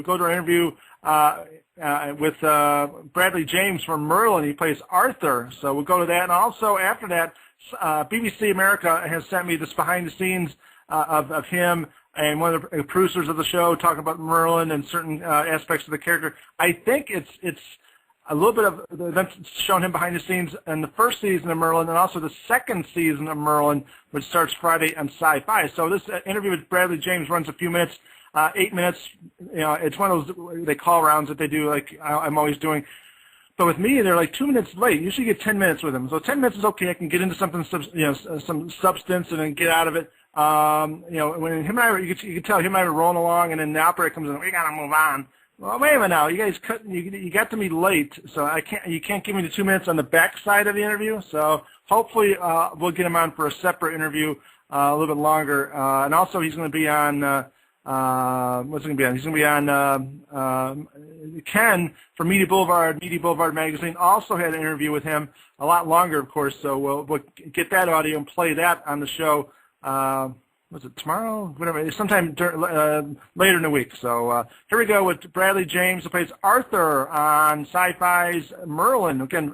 we go to our interview with Bradley James from Merlin. He plays Arthur, so we'll go to that. And also after that, BBC America has sent me this behind the scenes of him and one of the producers of the show talking about Merlin and certain aspects of the character. I think it's a little bit of the events shown him behind the scenes in the first season of Merlin and also the second season of Merlin, which starts Friday on Sci-Fi. So this interview with Bradley James runs a few minutes, 8 minutes. You know, it's one of those they call rounds that they do, like I'm always doing. But with me, they're like 2 minutes late. You usually get 10 minutes with them. So 10 minutes is okay. I can get into something, some substance and then get out of it. When him and I, you can tell him and I were rolling along, and then the operator comes in. We gotta move on. Well, wait a minute now. You guys you got to me late, so you can't give me the 2 minutes on the back side of the interview. So hopefully we'll get him on for a separate interview a little bit longer. And also he's going to be on what's he going to be on? He's going to be on Ken from Media Boulevard magazine. Also had an interview with him, a lot longer, of course. So we'll get that audio and play that on the show. Was it tomorrow? Whatever, sometime later in the week. So here we go with Bradley James, who plays Arthur on Sci-Fi's Merlin. Again,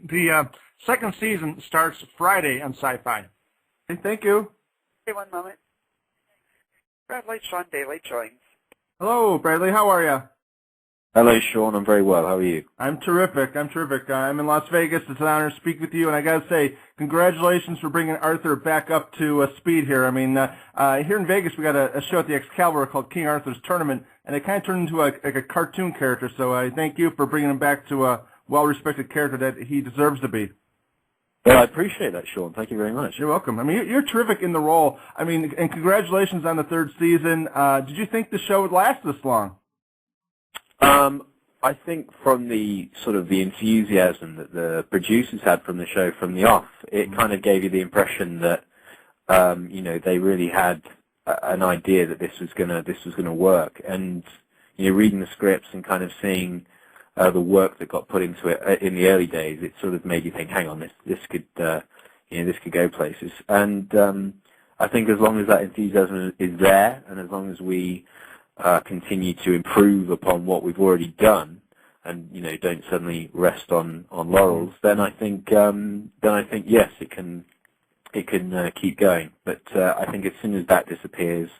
the second season starts Friday on Sci-Fi. Okay, thank you. Hey, one moment. Bradley, Sean Daly joins. Hello, Bradley. How are you? Hello, Sean. I'm very well. How are you? I'm terrific. I'm in Las Vegas. It's an honor to speak with you, and I got to say, congratulations for bringing Arthur back up to speed here. I mean, here in Vegas, we got a show at the Excalibur called King Arthur's Tournament, and it kind of turned into a cartoon character. So I thank you for bringing him back to a well-respected character that he deserves to be. Well, I appreciate that, Sean. Thank you very much. You're welcome. I mean, you're terrific in the role. I mean, and congratulations on the third season. Did you think the show would last this long? I think from the sort of the enthusiasm that the producers had from the show from the off, it kind of gave you the impression that they really had an idea that this was gonna work. And reading the scripts and kind of seeing the work that got put into it in the early days, it sort of made you think, hang on, this could go places. And I think as long as that enthusiasm is there, and as long as we continue to improve upon what we've already done, and don't suddenly rest on laurels, then I think yes, it can keep going. But I think as soon as that disappears,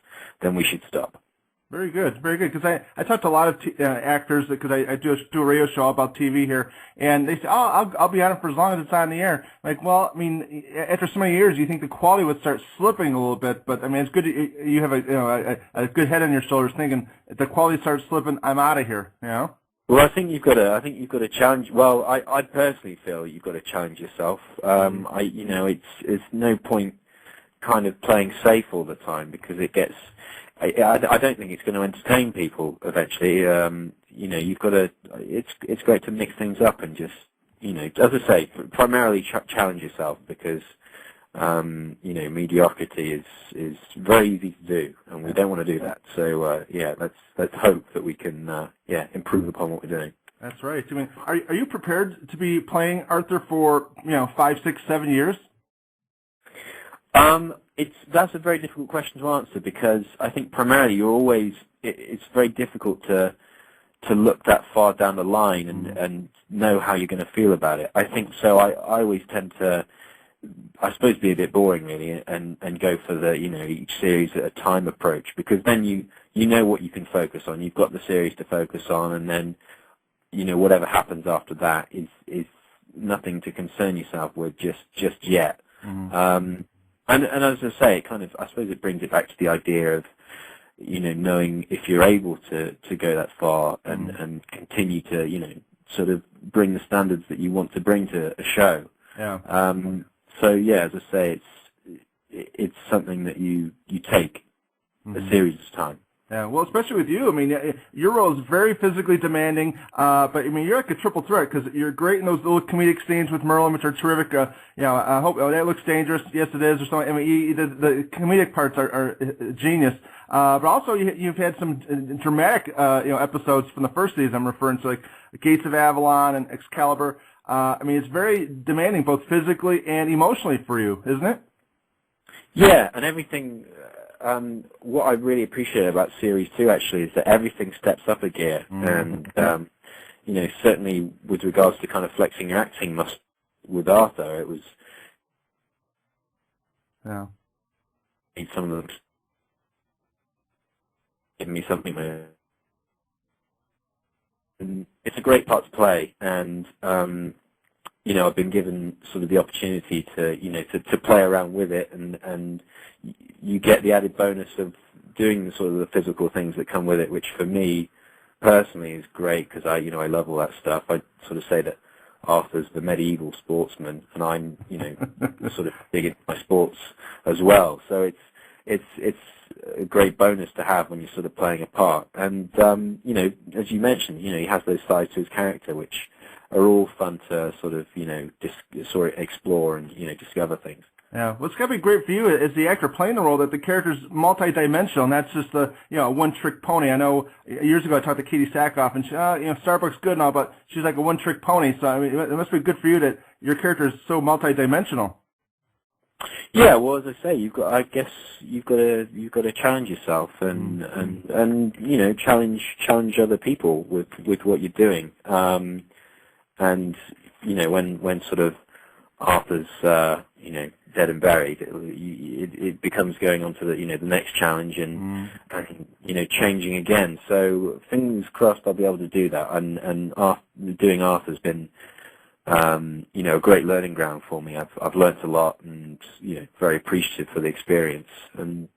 then we should stop. Very good, very good. Because I talked to a lot of actors, because I do a radio show about TV here, and they say, "Oh, I'll be on it for as long as it's on the air." Like, well, I mean, after so many years, you think the quality would start slipping a little bit. But I mean, it's good you have a good head on your shoulders, thinking if the quality starts slipping, I'm out of here. Well, I think you've got to challenge. Well, I personally feel you've got to challenge yourself. It's no point kind of playing safe all the time, because it gets. I don't think it's going to entertain people eventually. You've got to. It's great to mix things up and just, as I say, primarily challenge yourself, because mediocrity is very easy to do, and we don't want to do that. So let's hope that we can improve upon what we're doing. That's right. I mean, are you prepared to be playing Arthur for 5, 6, 7 years? That's a very difficult question to answer, because I think primarily it's very difficult to look that far down the line and know how you're going to feel about it. I think so. I always tend to, I suppose, be a bit boring really, and go for the each series at a time approach, because then you know what you can focus on. You've got the series to focus on, and then whatever happens after that is nothing to concern yourself with just yet. Mm-hmm. And as I say, I suppose it brings it back to the idea of, knowing if you're able to go that far and continue to, sort of bring the standards that you want to bring to a show. Yeah. As I say, it's something that you take a series of time. Yeah, well, especially with you. I mean, your role is very physically demanding, but I mean, you're like a triple threat, because you're great in those little comedic scenes with Merlin, which are terrific. I hope that looks dangerous. Yes, it is, or something. I mean, the comedic parts are genius. But also, you've had some dramatic, episodes from the first season. I'm referring to like the Gates of Avalon and Excalibur. I mean, it's very demanding, both physically and emotionally for you, isn't it? Yeah, and everything. what I really appreciate about Series 2 actually is that everything steps up a gear, and certainly with regards to kind of flexing your acting muscle with Arthur, it was some of them giving me something there. And it's a great part to play, and I've been given sort of the opportunity to play around with it, and you get the added bonus of doing the sort of the physical things that come with it, which for me personally is great because I love all that stuff. I sort of say that Arthur's the medieval sportsman, and I'm sort of big into my sports as well. So it's a great bonus to have when you're sort of playing a part. And as you mentioned, he has those sides to his character which are all fun to sort of explore and discover things. Yeah, well, it's got to be great for you as the actor playing the role that the character's multi-dimensional, and that's just a one-trick pony. I know years ago I talked to Katie Sackhoff, and she, Starbucks good and all, but she's like a one-trick pony. So I mean, it must be good for you that your character is so multi-dimensional. Yeah, well, as I say, you've got to challenge yourself and challenge other people with what you're doing. And when sort of Arthur's dead and buried, it becomes going on to the next challenge and changing again. So fingers crossed I'll be able to do that. And doing Arthur's been a great learning ground for me. I've learnt a lot and very appreciative for the experience. And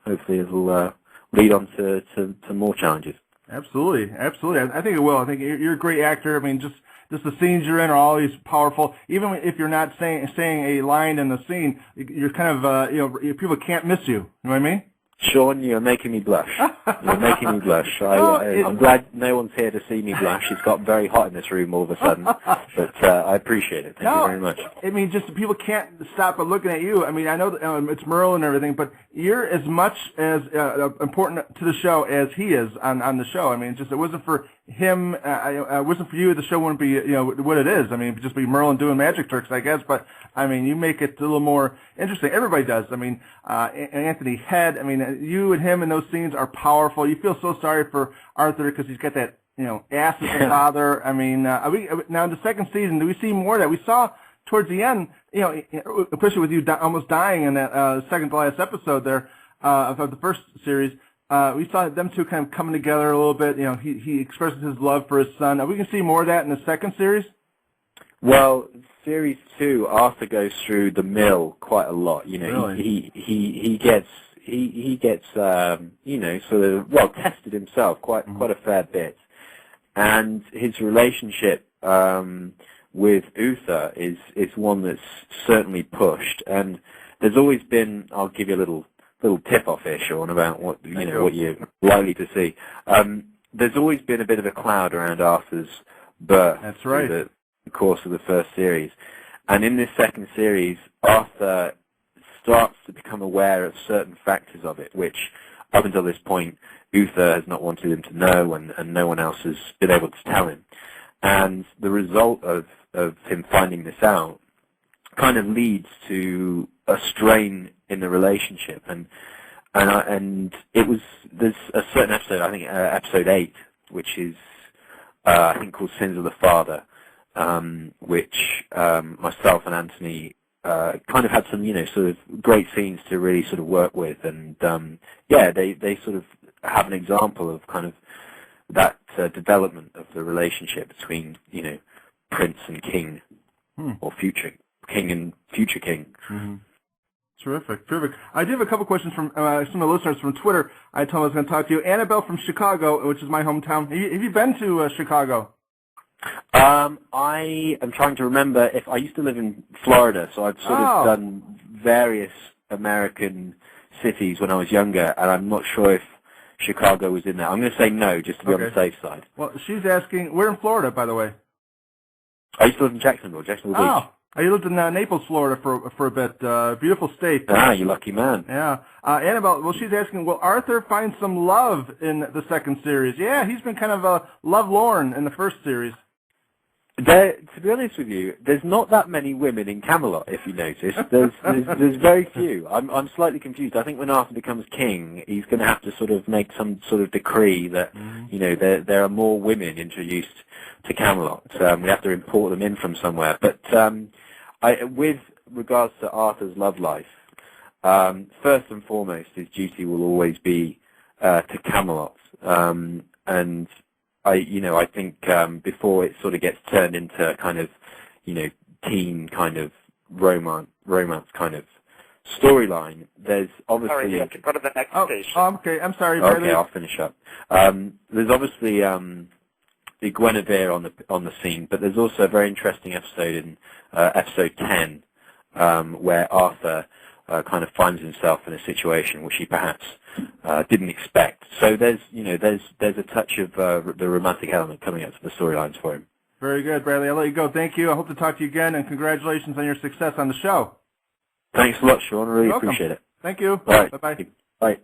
hopefully it'll lead on to more challenges. Absolutely. I think it will. I think you're a great actor. I mean, just the scenes you're in are always powerful. Even if you're not saying a line in the scene, you're kind of people can't miss you. You know what I mean? Sean, you're making me blush. You're making me blush. I'm glad no one's here to see me blush. It's got very hot in this room all of a sudden, but I appreciate it. Thank you very much. I mean, just people can't stop but looking at you. I mean, I know that, it's Merle and everything, but you're as much as important to the show as he is on the show. I mean, just it wasn't for him, it wasn't for you, the show wouldn't be what it is. I mean, it'd just be Merlin doing magic tricks, I guess. But I mean, you make it a little more interesting. Everybody does. I mean, Anthony Head. I mean, you and him in those scenes are powerful. You feel so sorry for Arthur because he's got that ass as a father. I mean, now in the second season, do we see more of that? We saw towards the end, especially with you almost dying in that second to last episode there of the first series. We saw them two kind of coming together a little bit. He expresses his love for his son. We can see more of that in the second series. Well, series 2, Arthur goes through the mill quite a lot. Really? He gets sort of tested himself quite a fair bit, and his relationship with Uther is one that's certainly pushed. And there's always been, I'll give you a little tip-off here, Sean, about what you're likely to see. There's always been a bit of a cloud around Arthur's birth. That's right. Through the course of the first series. And in this second series, Arthur starts to become aware of certain factors of it, which up until this point, Uther has not wanted him to know, and no one else has been able to tell him. And the result of him finding this out kind of leads to a strain in the relationship, and there's a certain episode, I think episode 8, which is I think called Sins of the Father, which myself and Anthony kind of had some sort of great scenes to really sort of work with, and they sort of have an example of kind of that development of the relationship between prince and king, or future king and future king. Mm-hmm. Terrific. I do have a couple questions from some of the listeners from Twitter. I told them I was going to talk to you. Annabelle from Chicago, which is my hometown. Have you been to Chicago? I am trying to remember if I used to live in Florida, so I've sort of done various American cities when I was younger, and I'm not sure if Chicago was in there. I'm going to say no, just to be on the safe side. Well, she's asking, we're in Florida, by the way. I used to live in Jacksonville Beach. I lived in Naples, Florida for a bit. Beautiful state. Ah, you lucky man. Yeah. Annabelle, well, she's asking, will Arthur find some love in the second series? Yeah, he's been kind of lovelorn in the first series. To be honest with you, there's not that many women in Camelot. If you notice, there's very few. I'm slightly confused. I think when Arthur becomes king, he's going to have to sort of make some sort of decree that there are more women introduced to Camelot. We have to import them in from somewhere. But with regards to Arthur's love life, first and foremost, his duty will always be to Camelot, and I think before it sort of gets turned into kind of, teen kind of romance kind of storyline, there's obviously... Sorry, you have to go to the next station. Okay, I'm sorry. Bradley. Okay, I'll finish up. There's obviously the Guinevere on the scene, but there's also a very interesting episode in episode 10 where Arthur kind of finds himself in a situation which he perhaps didn't expect. So there's a touch of the romantic element coming up to the storylines for him. Very good, Bradley. I'll let you go. Thank you. I hope to talk to you again, and congratulations on your success on the show. Thanks a lot, Sean. I really You're welcome. appreciate it. Thank you. All right. Bye-bye. Bye.